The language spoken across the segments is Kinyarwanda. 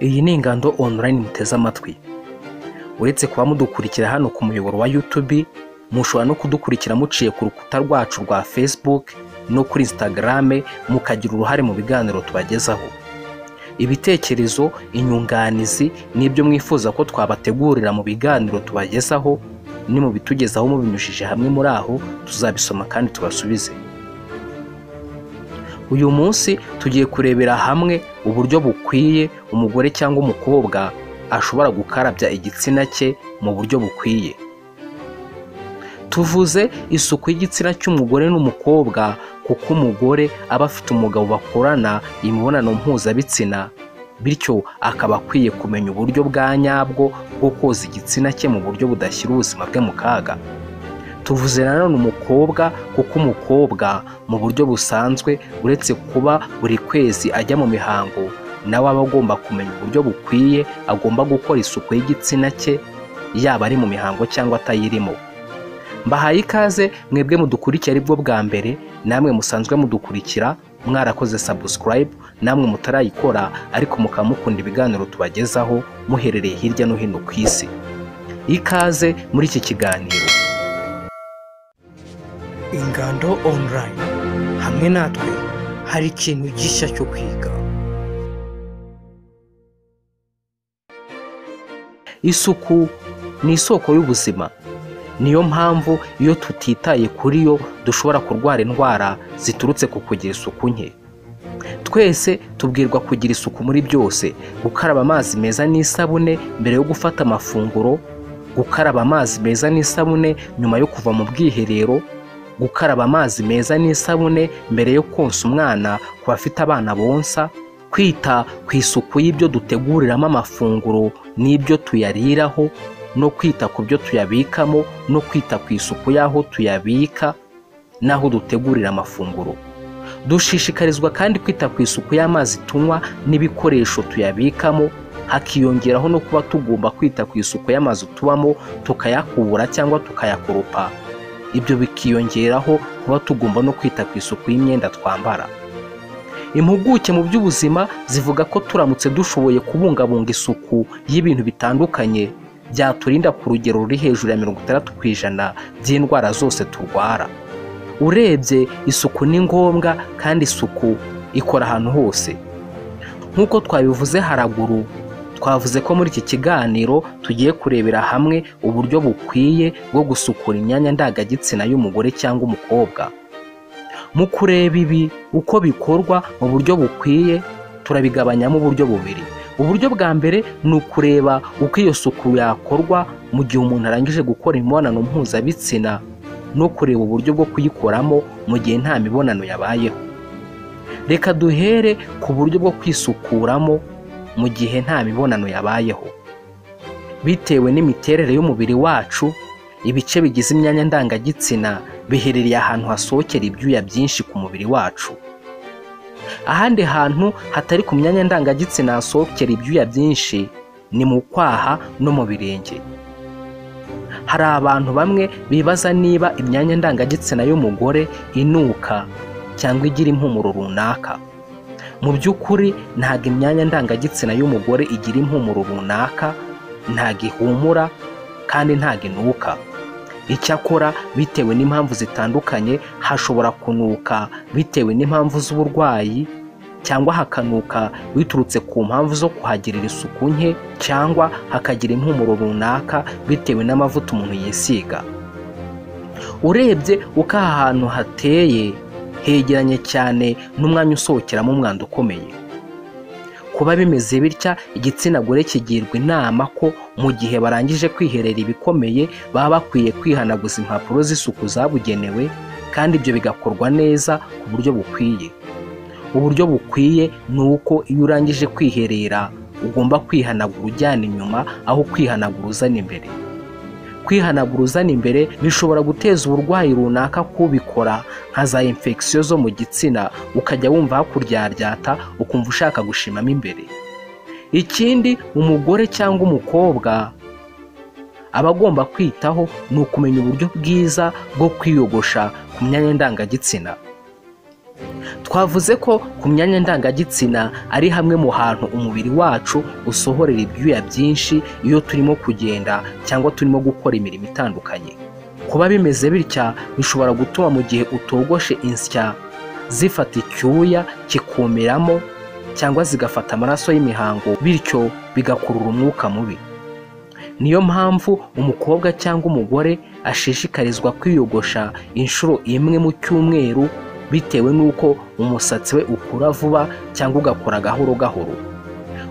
Iyi ni ingando online muteze amatwi. Uretse kuba mudukurikira hano ku muyoboro wa YouTube, mushobora no kudukurikira muciye ku rukuta rwacu rwa Facebook no kuri Instagram, mukagira uruhare mu biganiro tubagezaho. Ibitekerezo, inyunganizi n'ibyo mwifuza ko twabategurira mu biganiro tubagezaho, ni mu bitugezaho mubinyujije hamwe muri aho, tuzabisoma kandi tubasubize. Uyu munsi tugiye kurebera hamwe uburyo bukwiye umugore cyangwa umukobwa ashobora gukarabya igitsina cye mu buryo bukwiye. Tuvuze isuku y'igitsina cy'umugore n'umukobwa kuko umugore aba afite umugabo bakorana imibonano mpuzabitsina, bityo akaba akwiye kumenya uburyo bwa nyabwo bwo koza igitsina cye mu buryo budashyira ubuzima bwe mu kaga. Tuvuze nanone umukobwa kuko umukobwa mu buryo busanzwe uretse kuba buri kwezi ajya mu mihango, nawe aba agomba kumenya uburyo bukwiye agomba gukora isuku y'igitsina cye, yaba ari mu mihango cyangwa atayirimo. Mbahaye ikaze mwebwe mudukurikira aribwo bwa mbere, namwe musanzwe mudukurikira mwarakoze subscribe, namwe mutarayikora ariko mukaba mukunda ibiganiro tubagezaho muherereye hirya no hino ku isi. Ikaze muri iki kiganiro. Ingando online, hamwe natwe hari ikintu gishya cyo kwiga. Isuku ni isoko y'ubuzima. Niyo mpamvu iyo tutitaye kuri yo dushobora kurwara indwara ziturutse ku kugira isuku nke. Twese tubwirwa kugira isuku muri byose: gukaraba amazi meza n'isabune mbere yo gufata amafunguro, gukaraba amazi meza n'isabune nyuma yo kuva mu bwiherero, gukaraba amazi meza n'isabune mbere yo konsa umwana ku bafite abana bonsa, kwita ku isuku y'ibyo duteguriramo amafunguro n'ibyo tuyariraho, no kwita ku byo tuyabikamo, no kwita ku isuku y'aho tuyabika n'aho dutegurira amafunguro. Dushishikarizwa kandi kwita ku isuku y'amazi tunywa n'ibikoresho tuyabikamo, hakiyongeraho no kuba tugomba kwita ku isuku y'amazi tubamo, tukayakubura cyangwa tukayakoropa. Ibyo bikiyongeraho kuba tugomba no kwita ku isuku y'imyenda twambara. Impuguke mu by'ubuzima zivuga ko turamutse dushoboye kubungabunga isuku y'ibintu bitandukanye, byaturinda ku rugero ruri hejuru ya 60% by'indwara zose turwara. Urebye isuku ni ngombwa kandi isuku ikora ahantu hose. Nk'uko twabivuze haraguru, twavuze ko muri iki kiganiro tugiye kurebera hamwe uburyo bukwiye bwo gusukura imyanya ndangagitsina y'umugore cyangwa umukobwa. Mu kureba ibi uko bikorwa mu buryo bukwiye, turabigabanyamo uburyo bubiri. Uburyo bwa mbere ni ukureba uko iyo suku yakorwa mu gihe umuntu arangije gukora imibonano mpuzabitsina, no kureba uburyo bwo kuyikoramo mu gihe nta mibonano yabayeho. Reka duhere ku buryo bwo kwisukuramo mu gihe nta mibonano yabayeho. Bitewe n'imiterere y'umubiri wacu, ibice bigize imyanya ndangagitsina biherereye ahantu hasohokera ibyuya byinshi ku mubiri wacu. Ahandi hantu hatari ku myanya ndangagitsina hasohokera ibyuya byinshi ni mu kwaha no mu birenge. Hari abantu bamwe bibaza niba imyanya ndangagitsina y'umugore inuka cyangwa igira impumuro runaka. Mu by'ukuri ntabwo imyanya ndangagitsina y'umugore igira impumuro runaka, ntabwo ihumura kandi ntabwo inuka. Icyakora bitewe n'impamvu zitandukanye, hashobora kunuka bitewe n'impamvu z'uburwayi, cyangwa hakanuka biturutse ku mpamvu zo kuhagirira isuku nke, cyangwa hakagira impumuro runaka bitewe n'amavuta umuntu yisiga. Urebye uko aha hantu hateye, hegeranye cyane n'umwanya usohokeramo umwanda ukomeye. Kuba bimeze bitya, igitsina gore kigirwa inama ko mu gihe barangije kwiherera ibikomeye baba bakwiye kwihanaguza impapuro z'isuku zabugenewe, kandi ibyo bigakorwa neza ku buryo bukwiye. Uburyo bukwiye ni uko iyo urangije kwiherera ugomba kwihanagura ujyana inyuma aho kwihanagura uzana imbere. Kwihanagura uzana imbere bishobora guteza uburwayi runaka kubikora, nka za infection zo mu gitsina, ukajya wumva hakuryaryata ukumva ushaka gushimamo imbere. Ikindi umugore cyangwa umukobwa aba agomba kwitaho ni ukumenya uburyo bwiza bwo kwiyogosha ku myanya ndangagitsina. Twavuze ko ku myanya ndangagitsina ari hamwe mu hantu umubiri wacu usohorera ibyuya byinshi iyo turimo kugenda cyangwa turimo gukora imirimo itandukanye. Kuba bimeze bitya bishobora gutuma mu gihe utogoshe insya zifata icyuya kikumiramo cyangwa zigafata amaraso y'imihango, bityo bigakurura umwuka mubi. Niyo mpamvu umukobwa cyangwa umugore ashishikarizwa kwiyogosha inshuro imwe mu cyumweru, bitewe n'uko umusatsi we ukura vuba cyangwa ugakora gahoro gahoro.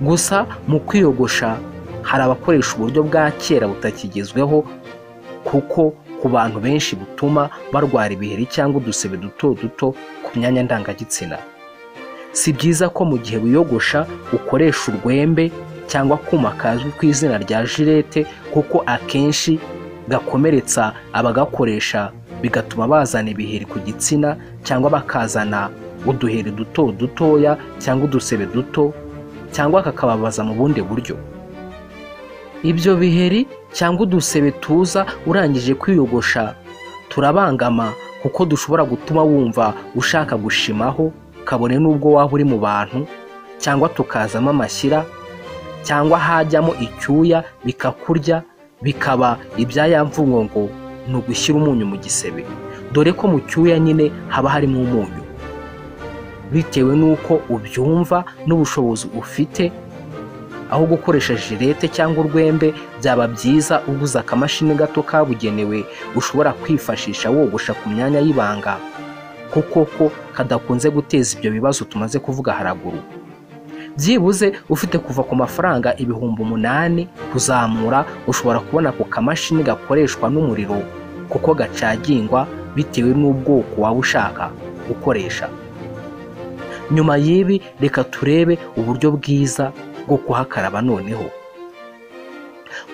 Gusa mu kwiyogosha hari abakoresha uburyo bwa kera butakigezweho, kuko ku bantu benshi butuma barwara ibiheri cyangwa udusebe duto duto ku myanya ndangagitsina. Si byiza ko mu gihe wiyogosha ukoresha urwembe cyangwa akuma kazwi ku izina rya jirete, kuko akenshi gakomeretsa abagakoresha bigatuma bazana ibiheri ku gitsina cyangwa bakazana uduheri duto dutoya cyangwa udusebe duto, cyangwa kakababaza mu bundi buryo. Ibyo biheri cyangwa udusebe tuza urangije kwiyogosha turabangama, kuko dushobora gutuma wumva ushaka gushimaho kabone n'ubwo waba uri mu bantu, cyangwa tukazamo amashyira, cyangwa hajyamo icyuya bikakurya, bikaba ibyayamvungo ngo ni ugushyira umunyu mu gisebe, dore ko mu cyuya nyine haba harimo umunyu. Bitewe n'uko ubyumva n'ubushobozi ufite, aho gukoresha jirete cyangwa urwembe byaba byiza uguze akamashini gato kabugenewe ushobora kwifashisha wogosha ku myanya y'ibanga, kuko ko kadakunze guteza ibyo bibazo tumaze kuvuga haraguru. Byibuze ufite kuva ku mafaranga 8,000 kuzamura, ushobora kubona ako kamashini gakoreshwa n'umuriro, kuko gacagingwa bitewe n'ubwoko waba ushaka gukoresha. Nyuma y'ibi reka turebe uburyo bwiza bwo kuhakaraba noneho.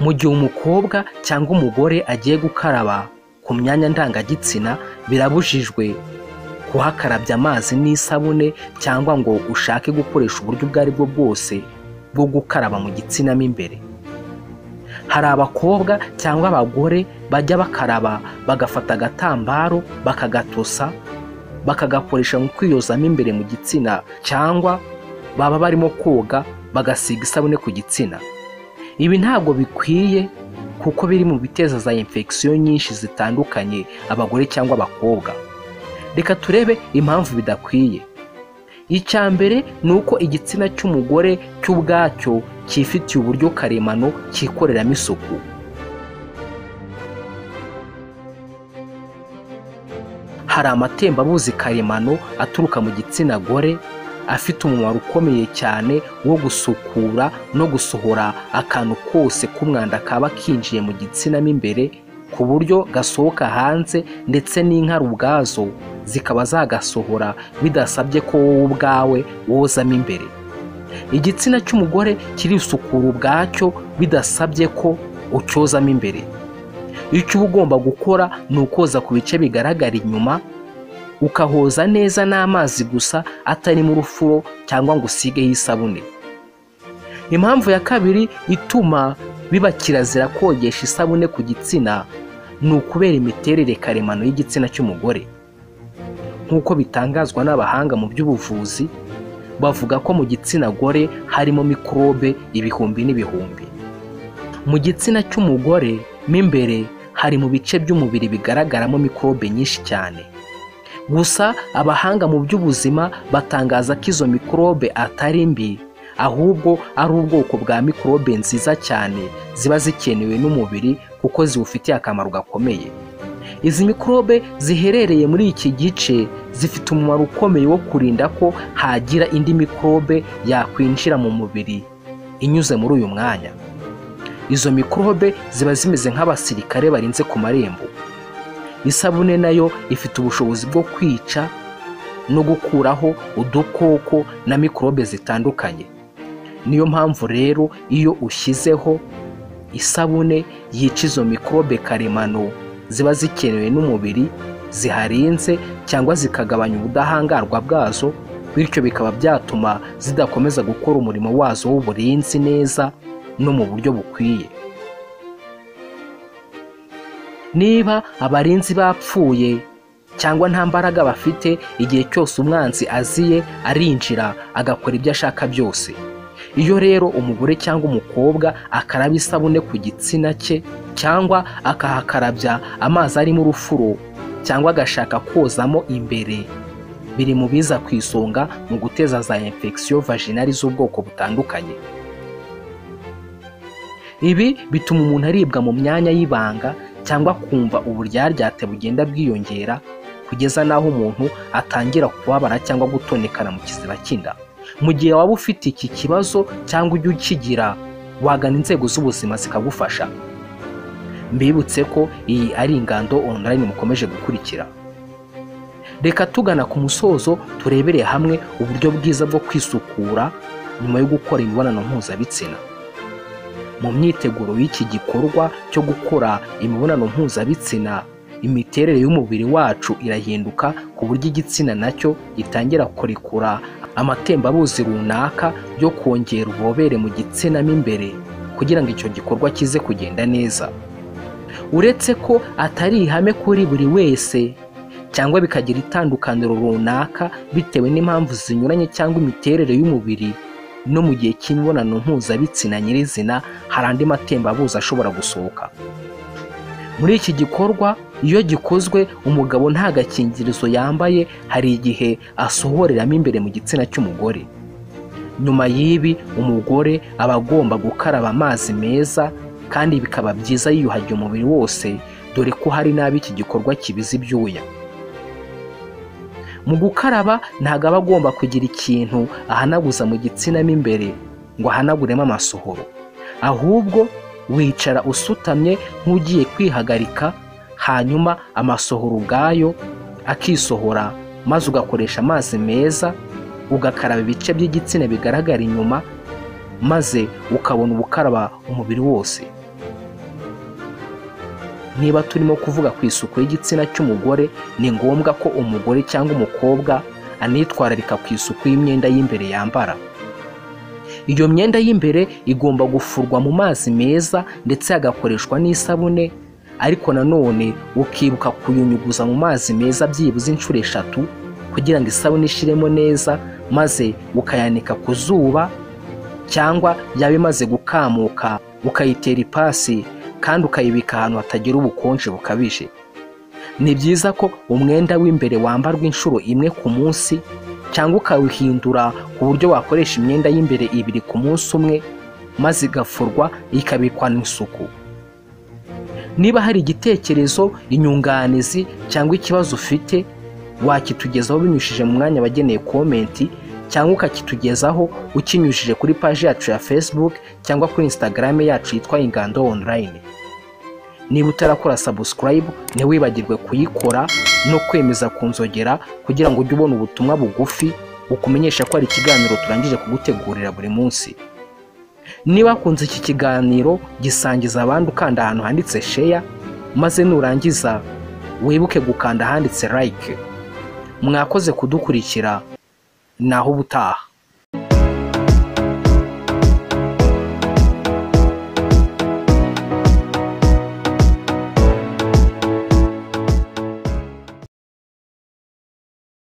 Mu gihe umukobwa cyangwa umugore agiye gukaraba ku myanya ndangagitsina, birabujijwe kuhakarabya amazi n'isabune cyangwa ngo ushake gukoresha uburyo ubwo ari bwo bwose bwo gukaraba mu gitsina mo imbere. Hari abakobwa cyangwa abagore bajya bakaraba bagafata agatambaro bakagatosa bakagakoresha mu kwiyozamo imbere mu gitsina, cyangwa baba barimo koga bagasiga isabune ku gitsina. Ibi ntabwo bikwiye, kuko biri mu biteza za infection nyinshi zitandukanye abagore cyangwa abakobwa. Reka turebe impamvu bidakwiye. Icya mbere ni uko igitsina cy'umugore cy'ubwacyo cyifitiye uburyo karemano cyikoreramo isuku. Hari amatembabuzi karemano aturuka mu gitsina gore afite umumaro ukomeye cyane wo gusukura no gusohora akantu kose k'umwanda kaba kinjiye mu gitsina mo imbere, ku buryo gasohoka hanze, ndetse n'inkari ubwazo zikaba zagasohora bidasabye ko wowe ubwawe wozamo imbere. Igitsina cy'umugore kirisukura ubwacyo bidasabye ko ucyozamo imbere. Icyo uba ugomba gukora ni ukoza ku bice bigaragara inyuma, ukahoza neza n'amazi gusa atari mu rufuro cyangwa ngo usigeho isabune. Impamvu ya kabiri ituma biba kirazira kogesha isabune ku gitsina ni ukubera imiterere karemano y'igitsina cy'umugore. Nk'uko bitangazwa n'abahanga mu by'ubuvuzi, bavuga ko mu gitsina gore harimo mikorobe ibihumbi n'ibihumbi. Mu gitsina cy'umugore mo imbere hari mu bice by'umubiri bigaragaramo mikorobe nyinshi cyane. Gusa abahanga mu by'ubuzima batangaza ko izo mikorobe atari mbi, ahubwo ari ubwoko bwa mikorobe nziza cyane ziba zikenewe n'umubiri, kuko ziwufitiye akamaro gakomeye. Izi mikorobe ziherereye muri iki gice zifite umumaro ukomeye wo kurinda ko hagira indi mikorobe yakwinjira mu mubiri inyuze muri uyu mwanya. Izo mikorobe ziba zimeze nk'abasirikare barinze ku marembo. Isabune nayo ifite ubushobozi bwo kwica no gukuraho udukoko na mikorobe zitandukanye. Niyo mpamvu rero iyo ushyizeho isabune yica izo mikorobe karemano ziba zikenewe n'umubiri, ziharinze cyangwa zikagabanya ubudahangarwa bwazo, bityo bikaba byatuma zidakomeza gukora umurimo wazo w'uburinzi neza no mu buryo bukwiye. Niba abarinzi bapfuye cyangwa nta mbaraga bafite igihe cyose umwanzi aziye arinjira agakora ibyo ashaka byose. Iyo rero umugore cyangwa umukobwa akaraba isabune ku gitsina cye cyangwa akahakarabya amazi arimo urufuro cyangwa agashaka kozamo imbere, biri mu biza ku isonga mu guteza za infection vaginale z'ubwoko butandukanye. Ibi bituma umuntu aribwa mu myanya y'ibanga cyangwa kumva uburyaryate bugenda bwiyongera kugeza n'aho umuntu atangira kubabara cyangwa gutonekana mu kiziba cy'inda. Mu gihe waba ufite iki kibazo cyangwa ujya ukigira, wagana inzego z'ubuzima zikagufasha. Mbibutse ko iyi ari Ingando Online mukomeje gukurikira. Reka tugana ku musozo turebereye hamwe uburyo bwiza bwo kwisukura nyuma yo gukora imibonano mpuzabitsina. Mu myiteguro y'iki gikorwa cyo gukora imibonano mpuzabitsina, imiterere y'umubiri wacu irahinduka ku buryo igitsina nacyo gitangira kurekura amatembabuzi runaka yo kongera ububobere mu gitsina mo imbere kugira ngo icyo gikorwa kize kugenda neza. Uretse ko atari ihame kuri buri wese cyangwa bikagira itandukaniro runaka bitewe n'impamvu zinyuranye cyangwa imiterere y'umubiri, no mu gihe cy'imibonano mpuzabitsina nyirizina hari andi matembabuzi ashobora gusohoka. Muri iki gikorwa iyo gikozwe umugabo nta gakingirizo yambaye, hari igihe asohoreramo imbere mu gitsina cy'umugore. Nyuma y'ibi umugore aba agomba gukaraba amazi meza kandi bikaba byiza yiyuhagiye umubiri wose, dore ko hari nabi iki gikorwa kibiza ibyuya. Mu gukaraba ntabwo aba agomba kugira ikintu ahanaguza mu gitsina mo imbere ngo ahanaguremo amasohoro, ahubwo wicara usutamye nk'ugiye kwihagarika, hanyuma amasohoro ubwayo akisohora, maze ugakoresha amazi meza ugakaraba ibice by'igitsina bigaragara inyuma, maze ukabona ubukaraba umubiri wose. Niba turimo kuvuga ku isuku y'igitsina cy'umugore, ni ngombwa ko umugore cyangwa umukobwa anitwararika ku isuku y'imyenda y'imbere yambara. Iyo myenda y'imbere igomba gufurwa mu mazi meza ndetse hagakoreshwa n'isabune, ariko nanone ukibuka kuyunyuguza mu mazi meza byibuze inshuro 3 kugira ngo isabune ishiremo neza, maze ukayanika ku zuba cyangwa yaba imaze gukamuka ukayitera ipasi kandi ukayibika ahantu hatagira ubukonje bukabije. Ni byiza ko umwenda w'imbere wambarwa inshuro 1 ku munsi cyangwa ukawuhindura ku buryo wakoresha imyenda y'imbere 2 ku munsi umwe, maze igafurwa ikabikwa n'isuku. Niba hari igitekerezo, inyunganizi cyangwa ikibazo ufite, wakitugezaho binyushije mu mwanya wageneye komenti cyangwa ukakitugezaho ukinyushije kuri page yacu ya Facebook cyangwa kuri Instagram yacu yitwa Ingando Online. Niba utarakora subscribe ntiwibagirwe kuyikora no kwemeza kunzogera kugira ngo ujye ubona ubutumwa bugufi bukumenyesha ko ari ikiganiro turangije kugutegurira buri munsi. Niba kunze iki kiganiro, gisangiza abandi ukanda ahantu handitse share, maze nurangiza wibuke gukanda handitse like. Mwakoze kudukurikira, naho ubutaha.